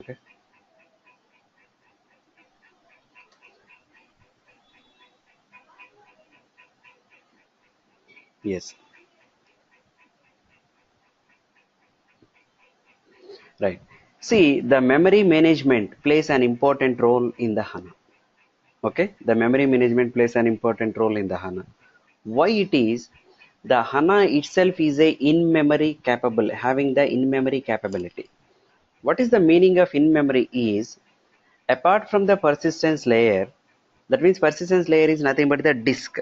Okay. Yes. Right. See, the memory management plays an important role in the HANA. Okay. The memory management plays an important role in the HANA. Why it is? The HANA itself is a in-memory capable, having the in-memory capability. What is the meaning of in-memory is, apart from the persistence layer, that means persistence layer is nothing but the disk.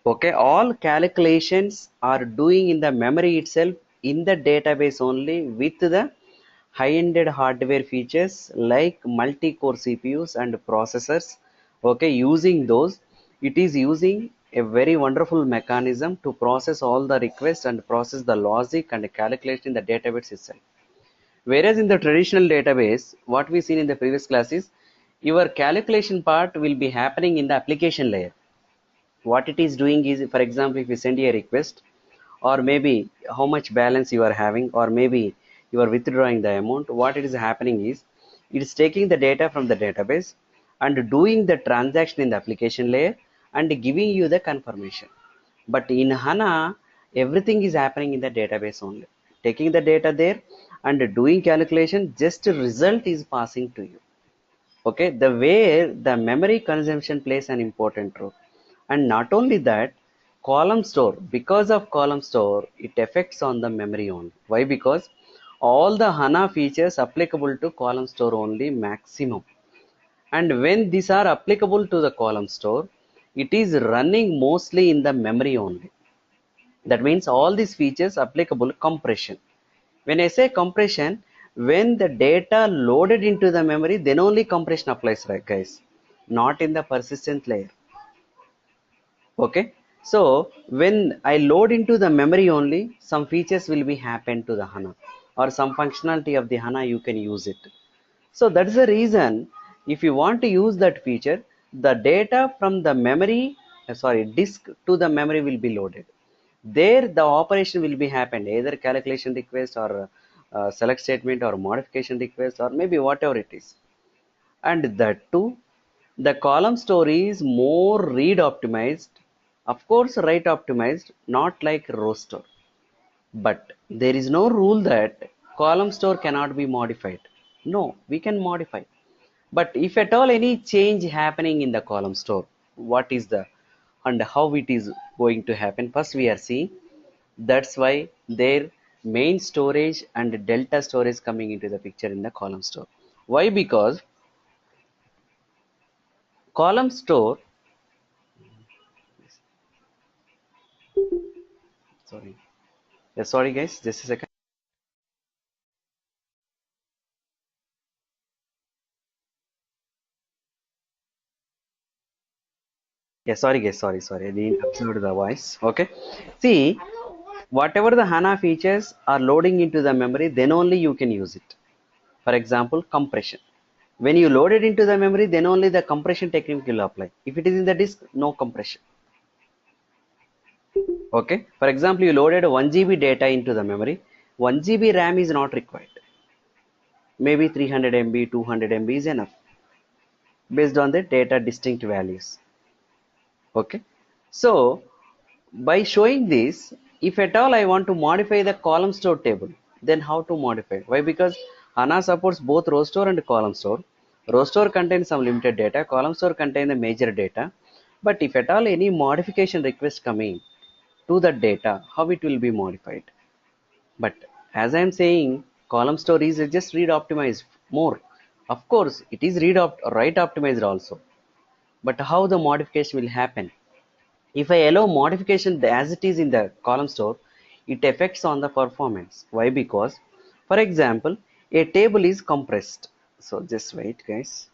Okay, all calculations are doing in the memory itself in the database only with the high-ended hardware features like multi-core CPUs and processors. Okay, using those, it is using a very wonderful mechanism to process all the requests and process the logic and calculation in the database itself. Whereas in the traditional database, what we seen in the previous class is your calculation part will be happening in the application layer. What it is doing is, for example, if you send a request, or maybe how much balance you are having, or maybe you are withdrawing the amount, what it is happening is it is taking the data from the database and doing the transaction in the application layer and giving you the confirmation. But in HANA, everything is happening in the database only. Taking the data there and doing calculation, just a result is passing to you. Okay, the way the memory consumption plays an important role. And not only that, column store, because of column store, it affects on the memory only. Why? Because all the HANA features applicable to column store only maximum. And when these are applicable to the column store, it is running mostly in the memory only. That means all these features applicable compression. When I say compression, when the data loaded into the memory, then only compression applies, right, guys? Not in the persistent layer. Okay. So when I load into the memory only, some features will be happen to the HANA, or some functionality of the HANA you can use it. So that's the reason, if you want to use that feature, the data from the memory, disk to the memory will be loaded. There the operation will be happened, either calculation request or select statement or modification request or maybe whatever it is. And that too, the column store is more read optimized, of course write optimized, not like row store. But there is no rule that column store cannot be modified. No, we can modify. But if at all any change happening in the column store, what is the and how it is going to happen? First we are seeing, that's why their main storage and delta storage coming into the picture in the column store. Why? Because column store, sorry, yeah, sorry guys, just a second. Yeah, sorry guys, sorry, I didn't observe the voice. Okay, see, whatever the HANA features are loading into the memory, then only you can use it. For example, compression. When you load it into the memory, then only the compression technique will apply. If it is in the disk, no compression. Okay, for example, you loaded 1 GB data into the memory, 1 GB RAM is not required. Maybe 300 MB, 200 MB is enough based on the data distinct values. Okay, so by showing this, if at all I want to modify the column store table, then how to modify? Why? Because HANA supports both row store and column store. Row store contains some limited data, column store contains the major data. But if at all any modification request coming to the data, how it will be modified? But as I am saying, column store is just read optimized more. Of course, it is write optimized also. But how the modification will happen? If I allow modification as it is in the column store, it affects on the performance. Why? Because, for example, a table is compressed. So just wait, guys.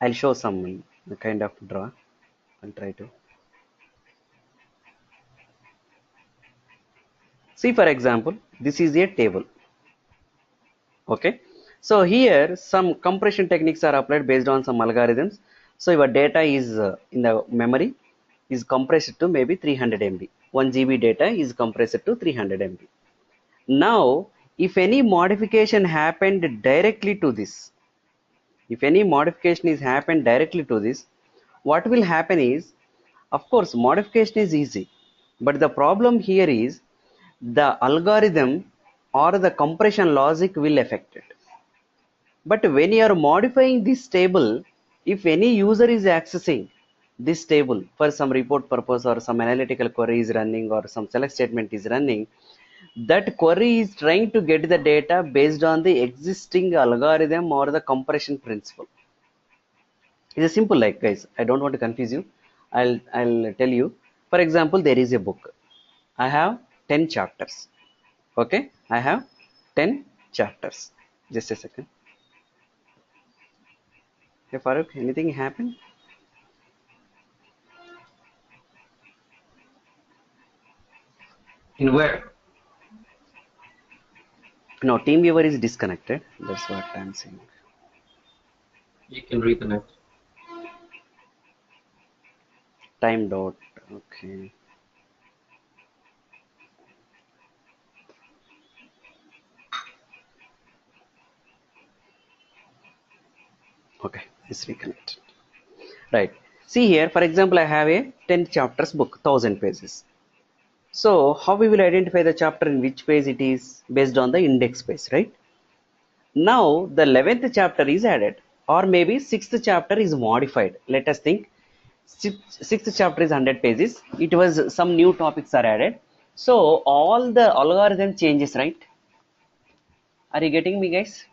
I'll show some kind of draw. I'll try to see. For example, this is a table. Okay, so here some compression techniques are applied based on some algorithms. So your data is in the memory is compressed to maybe 300 MB. 1 GB data is compressed to 300 MB. Now if any modification happened directly to this, if any modification is happened directly to this, what will happen is, of course, modification is easy, but the problem here is the algorithm or the compression logic will affect it. But when you are modifying this table, if any user is accessing this table for some report purpose or some analytical query is running or some select statement is running, that query is trying to get the data based on the existing algorithm or the compression principle. It's a simple, like, guys, I don't want to confuse you. I'll tell you. For example, there is a book. I have 10 chapters. Okay, I have 10 chapters. Just a second. Hey Farooq, anything happen? In where? No, TeamViewer is disconnected. That's what I'm saying. You can reconnect. Time dot. Okay. Okay, it's reconnected. Right. See here, for example, I have a 10 chapters book, 1000 pages. So how we will identify the chapter in which page it is based on the index page, right? Now the 11th chapter is added, or maybe 6th chapter is modified. Let us think. Sixth chapter is 100 pages. It was some new topics are added. So all the algorithm changes, right? Are you getting me, guys?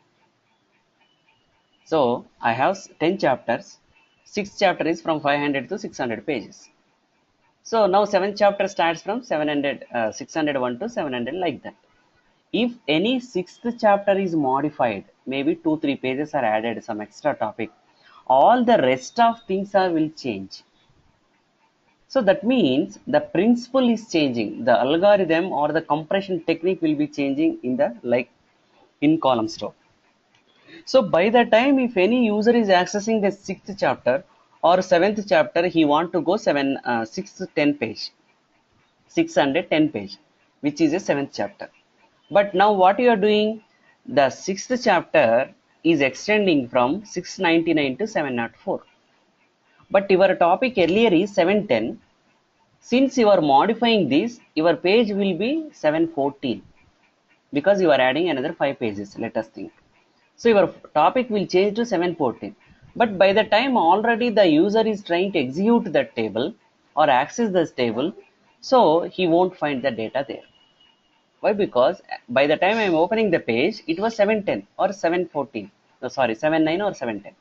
So I have 10 chapters. Sixth chapter is from 500 to 600 pages. So now seventh chapter starts from 700, 601 to 700, like that. If any sixth chapter is modified, maybe 2-3 pages are added, some extra topic, all the rest of things are will change. So that means the principle is changing. The algorithm or the compression technique will be changing in the, like, in column store. So by the time if any user is accessing the sixth chapter or seventh chapter, he want to go 610 page, 610 page, which is a seventh chapter. But now what you are doing, the sixth chapter is extending from 699 to 704. But your topic earlier is 710. Since you are modifying this, your page will be 714 because you are adding another 5 pages. Let us think. So your topic will change to 714. But by the time already the user is trying to execute that table or access this table, so he won't find the data there. Why? Because by the time I am opening the page, it was 710 or 714. No, sorry, 79 or 710.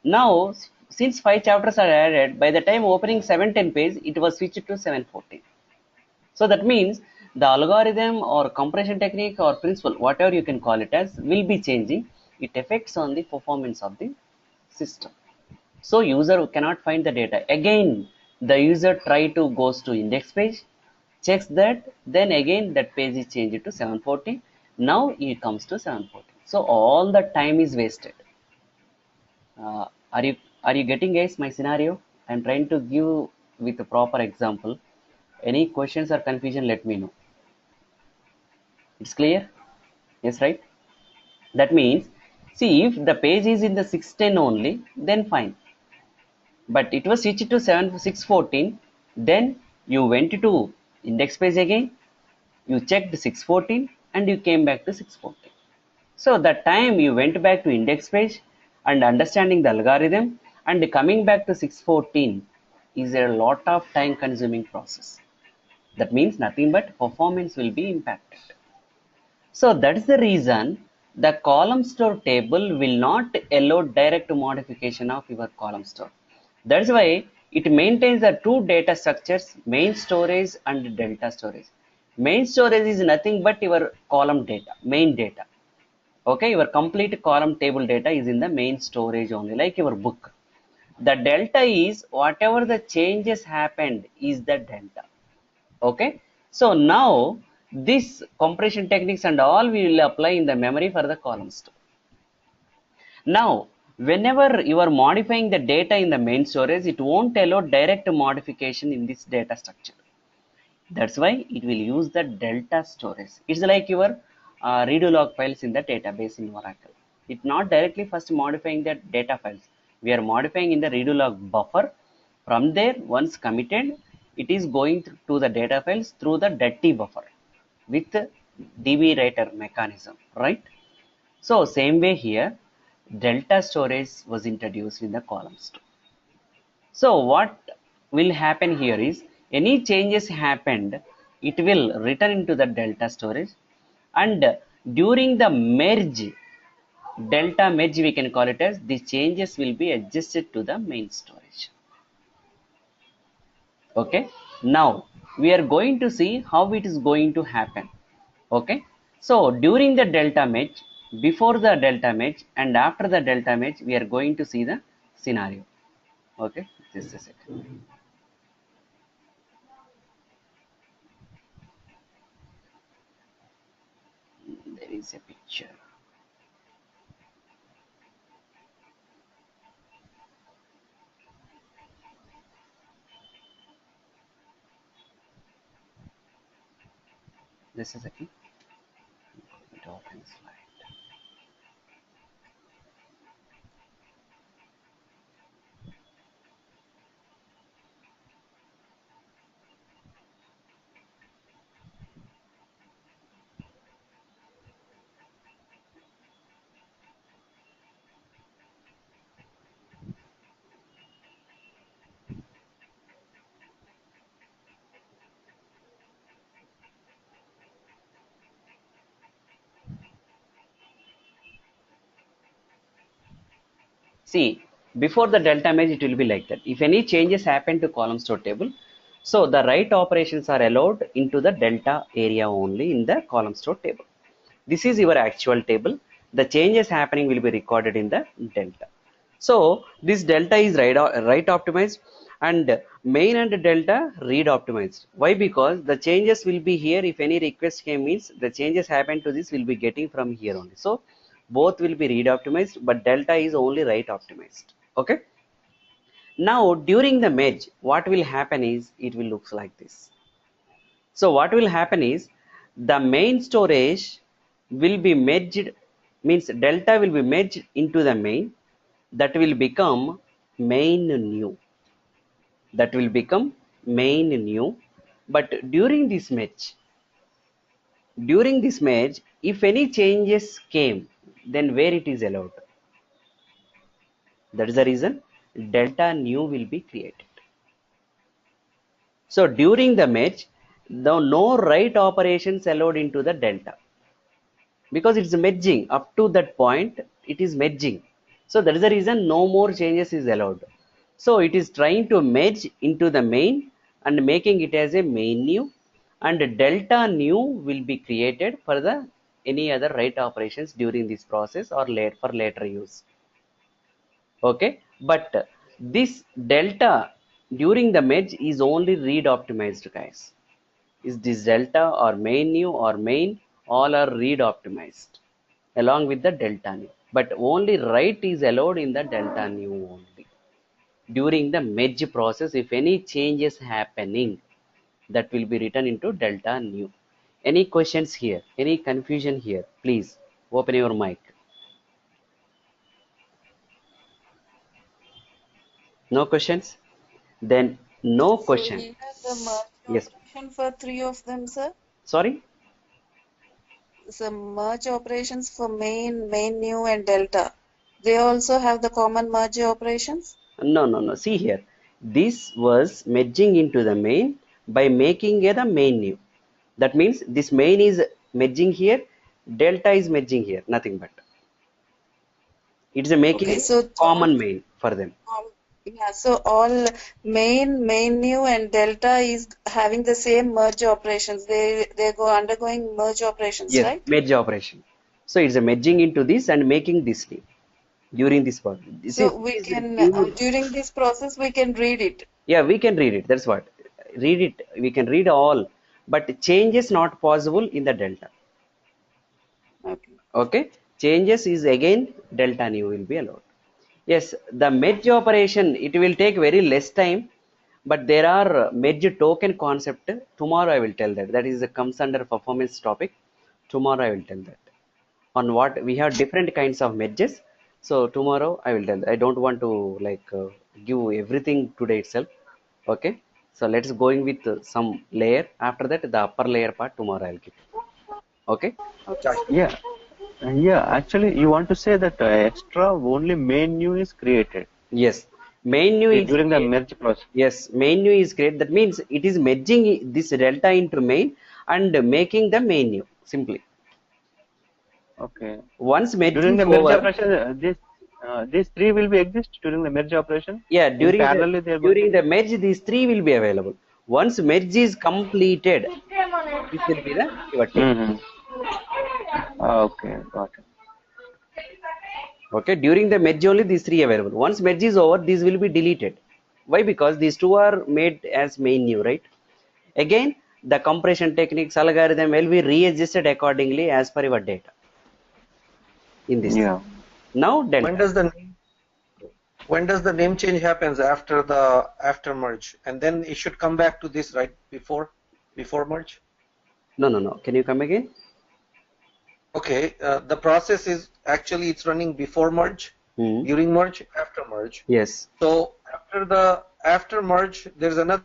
Now, since 5 chapters are added, by the time opening 710 page, it was switched to 714. So that means the algorithm or compression technique or principle, whatever you can call it as, will be changing. It affects on the performance of the system. So user cannot find the data. Again, the user try to goes to index page, checks that, then again that page is changed to 740. Now it comes to 740. So all the time is wasted. Uh, are you getting, guys, my scenario? I'm trying to give with a proper example. Any questions or confusion, let me know. It's clear? Yes, right? That means, see, if the page is in the 610 only, then fine. But it was switched to 614. Then you went to index page again. You checked 614 and you came back to 614. So that time you went back to index page and understanding the algorithm and coming back to 614 is a lot of time consuming process. That means nothing but performance will be impacted. So that's the reason the column store table will not allow direct modification of your column store. That's why it maintains the two data structures, main storage and delta storage. Main storage is nothing but your column data, main data. Okay, your complete column table data is in the main storage only, like your book. The delta is whatever the changes happened is the delta. Okay, so now this compression techniques and all we will apply in the memory for the column store. Now whenever you are modifying the data in the main storage, it won't allow direct modification in this data structure. That's why it will use the delta storage. It's like your redo log files in the database in Oracle. It's not directly first modifying the data files. We are modifying in the redo log buffer. From there, once committed, it is going to the data files through the dirty buffer with DB writer mechanism, right? So same way here, delta storage was introduced in the column store. So what will happen here is any changes happened, it will return into the delta storage, and during the merge, delta merge we can call it as, the changes will be adjusted to the main storage. Okay, now we are going to see how it is going to happen. Okay, so during the delta merge, before the delta merge and after the delta merge, we are going to see the scenario. Okay, just a second. There is a picture. Just a second. It opens slide. See, before the delta merge, it will be like that. If any changes happen to column store table, so the write operations are allowed into the delta area only in the column store table. This is your actual table. The changes happening will be recorded in the delta. So this delta is write optimized and main and delta read optimized. Why? Because the changes will be here. If any request came, means the changes happen to this will be getting from here only. So both will be read optimized, but delta is only write optimized. Okay. Now during the merge, what will happen is it will look like this. So what will happen is the main storage will be merged, means delta will be merged into the main, that will become main new. That will become main new. But during this merge, if any changes came, then where it is allowed? That is the reason delta new will be created. So during the merge, no write operations allowed into the delta, because it's merging up to that point, it is merging. So that is the reason no more changes is allowed. So it is trying to merge into the main and making it as a main new, and delta new will be created for the any other write operations during this process or late for later use. Okay, but this delta during the merge is only read optimized, guys. Is this delta or main new or main, all are read optimized along with the delta new, but only write is allowed in the delta new only. During the merge process, if any changes happening, that will be written into delta new. Any questions here, any confusion here? Please open your mic. No questions? Then no So question. we have the merge Yes, operation for three of them, sir. sorry. So merge operations for main new, and delta. They also have the common merge operations. No. See here. This was merging into the main by making a the main new. That means this main is merging here, delta is merging here, nothing but. It's a making Okay, a so all, common main for them. yeah, so all main new, and delta is having the same merge operations. They go undergoing merge operations, Yes, right? merge operation. So it's a merging into this and making this new during this part. This So we is can pure. during this process we can read it. Yeah, we can read it. That's what. Read it. We can read all, but changes not possible in the delta. Okay. Okay, changes is again delta new will be allowed. Yes, the merge operation, it will take very less time, but there are merge token concept. Tomorrow I will tell that. That is comes under performance topic. Tomorrow I will tell that. On what we have different kinds of merges. So tomorrow I will tell. I don't want to give everything today itself. Okay. So let's going with some layer. After that, the upper layer part tomorrow I'll give. Okay. Okay, sir. Yeah, yeah. Actually, you want to say that extra only main new is created Yes. Main new is during the create. merge process. Yes. Main new is create. That means it is merging this delta into main and making the main new simply. Okay. Once merge During is the merge over. operation, these three will be exist during the merge operation. Yeah, In parallel, they are going to during the exist. merge, these three will be available. Once merge is completed, this will be the pivot table. Okay, got it. Okay, during the merge only these three available. Once merge is over, these will be deleted. Why? Because these two are made as main new, right? Again, the compression techniques algorithm will be readjusted accordingly as per your data in this. Yeah. Now When delta. does the name change happens after the merge, and then it should come back to this, right? Before merge. No, no, no. Can you come again? Okay, the process is actually it's running before merge, during merge, after merge. Yes. So after merge, there's another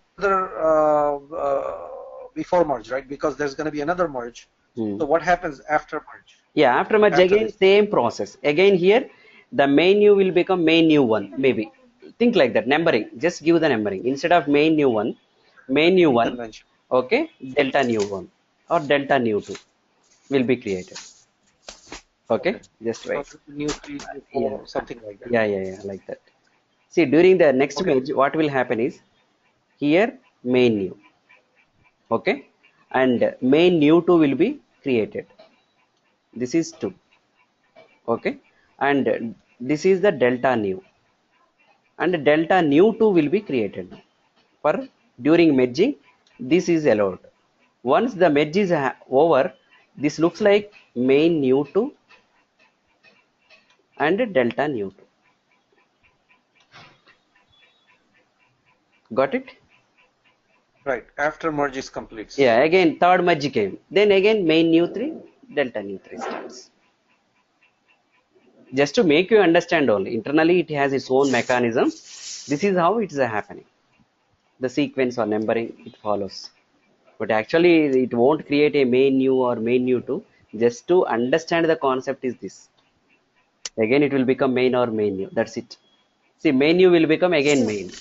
before merge, right? Because there's going to be another merge. So what happens after merge? Yeah, after merge After again, this. same process. Again here, the main new will become main new one, maybe. Think like that, numbering. Just give the numbering. Instead of main new one, Convention. okay, delta new one or delta new two will be created. Okay, just wait. So new 3, new 4, Yeah, something like that. yeah, like that. See, during the next merge, what will happen is here main new, okay, and main new two will be created. This is two, okay, and this is the delta new, and delta new 2 will be created for during merging. This is allowed. Once the merge is over, this looks like main new 2 and delta new 2. Got it? Right. After merge is complete. Yeah, again third merge came, then again main new 3, delta new 3 starts. Just to make you understand only, internally it has its own mechanism. This is how it is happening. The sequence or numbering it follows. But actually it won't create a main new or main new 2. Just to understand the concept is this. Again it will become main or main new. That's it. See, main new will become again So, main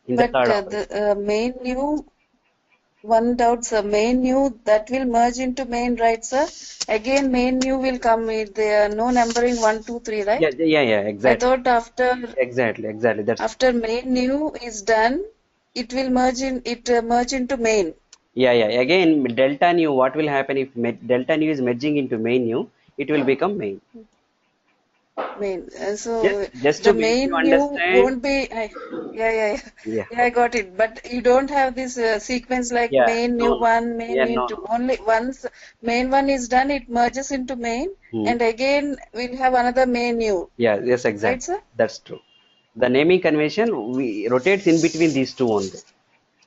in the but third operation. the main new, one doubt, sir. Main new that will merge into main, right, sir? Again, main new will come with no numbering 1, 2, 3, Yeah, right? yeah, I exactly. thought Exactly. That's after main new is done, it will merge into main. yeah. Again, delta new. What will happen if delta new is merging into main new? It will become main. Main. Just, So just to the make you main new understand. won't be. Yeah. Yeah, Yeah, I got it. But you don't have this sequence like yeah. main new No. one, main Yeah, new no, two. no. Only once main one is done, it merges into main, Hmm. and again we'll have another main new. Yeah, yes, Right, exactly. sir? That's true. The naming convention we rotates in between these two only.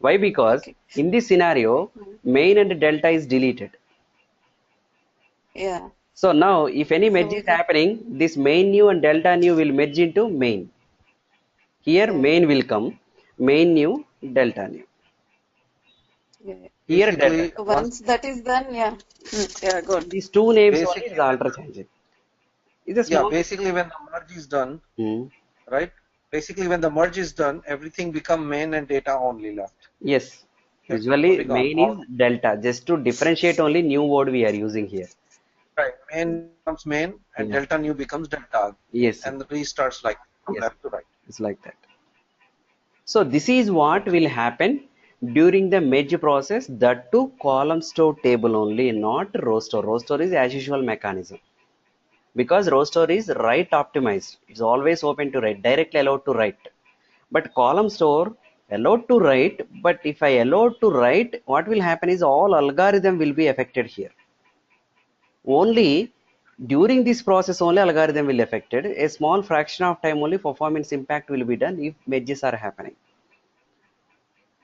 Why? Because Okay. in this scenario, main and delta is deleted. Yeah. So now, if any merge So is happening, this main new and delta new will merge into main. Here, yeah, main will come, main new, delta new. yeah. Here, delta. Basically, So once once that is done, yeah. Yeah, good. These two names only is basically alter changing. It's a yeah, small. basically when the merge is done, Hmm. right? Basically when the merge is done, everything become main and data only left. Yes. Everything Usually, will be gone. main is All delta. Just to differentiate only new word we are using here. right. Main becomes main and Yeah. delta new becomes delta, Yes. and the restarts like from Yes. left to right. It's like that. So this is what will happen during the merge process. That to column store table only, not row store. Row store is as usual mechanism. Because row store is write optimized. It's always open to write, directly allowed to write. But column store allowed to write, but if I allowed to write, what will happen is all algorithm will be affected here. Only during this process only algorithm will affected. A small fraction of time only performance impact will be done if merges are happening.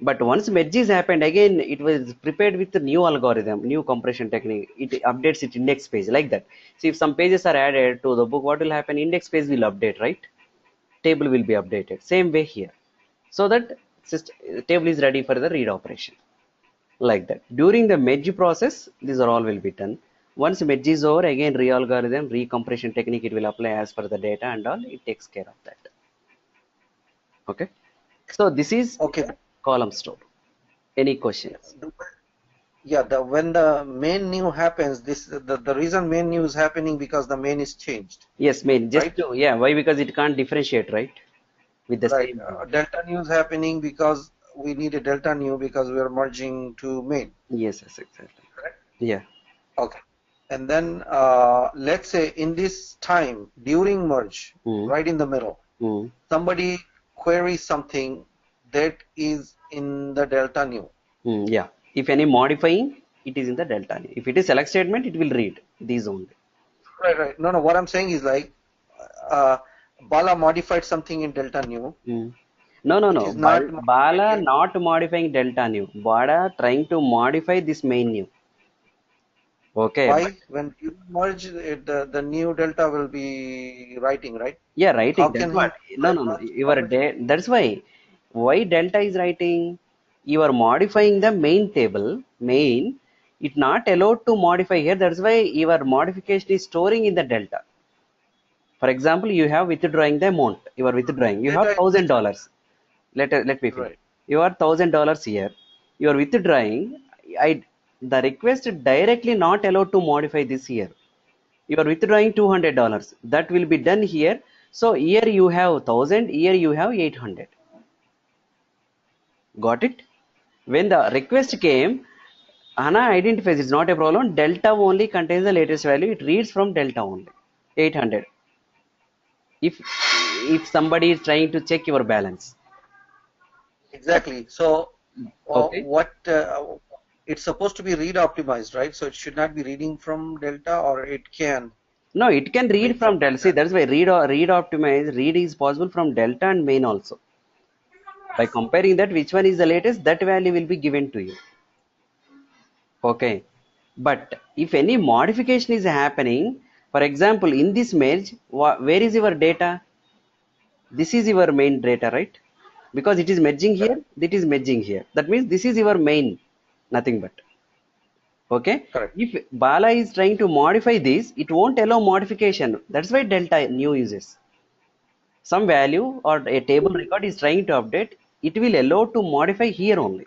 But once merge is happened, again it was prepared with the new algorithm, new compression technique. It updates its index page like that. See, if some pages are added to the book, what will happen? Index page will update, right? Table will be updated. Same way here, so that table is ready for the read operation. Like that. During the merge process, these are all will be done. Once merge is over, again re-algorithm, recompression technique, it will apply as per the data and all. It takes care of that. Okay. So this is Okay. column store. Any questions? Yeah, when the main new happens, the reason main new is happening because the main is changed. Yes, main. Just right? to, yeah. Why? Because it can't differentiate, right? With the Right. same. Delta new is happening because we need a delta new because we are merging to main. Yes, yes, exactly. Correct? Yeah. Okay. And then let's say in this time during merge, right in the middle, somebody queries something that is in the delta new. Yeah. If any modifying, it is in the delta new. If it is select statement, it will read these only. Right, right. No, no. What I'm saying is like Bala modified something in delta new. No, no, It no. is not Bala modified not modifying delta new. Bala trying to modify this main new. Okay. But why? When you merge, the new delta will be writing, right? yeah, How writing. That's can he what. No, no, no. merge You are property? that's why. Why delta is writing? You are modifying the main table. Main. It not allowed to modify here. That's why your modification is storing in the delta. For example, you have withdrawing the amount. You are withdrawing. You That have I understand. $1,000. Let me finish. Right. You are $1,000 here. You are withdrawing. The request directly not allowed to modify this here. You are withdrawing $200. That will be done here. So here you have 1,000. Here you have 800. Got it? When the request came, HANA identifies it's not a problem. Delta only contains the latest value. It reads from delta only. 800. If somebody is trying to check your balance. Exactly. So Okay. what it's supposed to be read optimized, right? So it should not be reading from delta, or it can No, it can read read from from delta. See, that's why read optimize. Read is possible from delta and main also. By comparing that, which one is the latest, that value will be given to you. Okay. But if any modification is happening, for example, in this merge, where is your data? This is your main data, right? Because it is merging here, it is merging here. That means this is your main, nothing but. Okay. correct. If Bala is trying to modify this, it won't allow modification. That's why delta new uses. Some value or a table record is trying to update, it will allow to modify here only.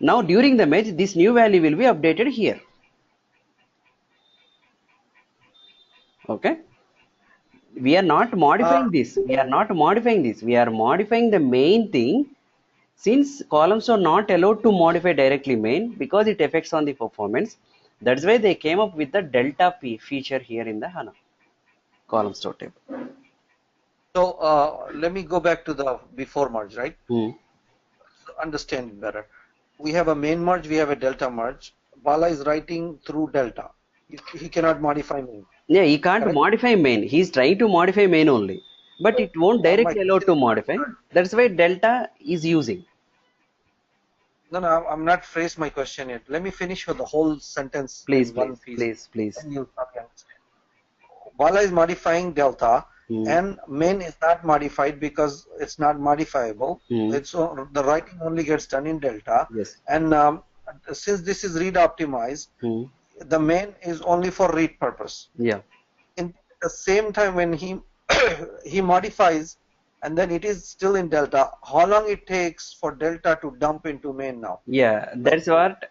Now during the merge, this new value will be updated here. Okay. We are not modifying this. We are not modifying this. We are modifying the main thing. Since columns are not allowed to modify directly main because it affects on the performance. That's why they came up with the delta P feature here in the HANA column store table. So let me go back to the before merge, right? So understand it better. We have a main merge, we have a delta merge. Bala is writing through delta. He cannot modify main. Yeah, he can't Correct? modify main. He's trying to modify main only, but it won't My directly allow question to is not modify. That's why delta is using. no, no, I'm not phrased my question yet. Let me finish with the whole sentence Please, in one please, piece. please, please. Then you'll probably understand. Bala is modifying delta, and main is not modified because it's not modifiable. It's the writing only gets done in delta, Yes. and since this is read optimized, the main is only for read purpose. Yeah. In the same time, when he he modifies, and then it is still in delta, how long it takes for delta to dump into main now? Yeah, that's what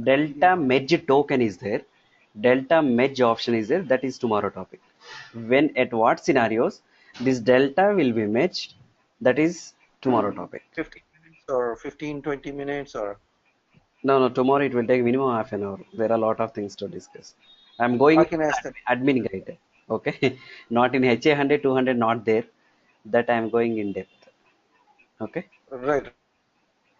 delta merge token is there. Delta merge option is there. That is tomorrow topic. When at what scenarios this delta will be merged, that is tomorrow topic. 15 minutes or 15, 20 minutes or? No, tomorrow it will take minimum half an hour. There are a lot of things to discuss. I'm going I in can ask that. admin guide. Okay. Not in HA 100, 200, not there. That I'm going in depth. Okay. Right.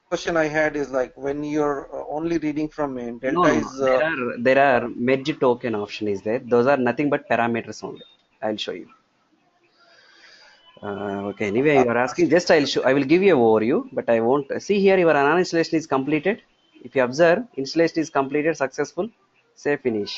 Question I had is like when you're only reading from main, No, delta no, no. is There are merge token option is there. Those are nothing but parameters only. I'll show you. Okay, anyway, you are asking, just I'll show, I will give you an overview, but I won't. See here, your HANA installation is completed. If you observe, installation is completed, successful, say finish.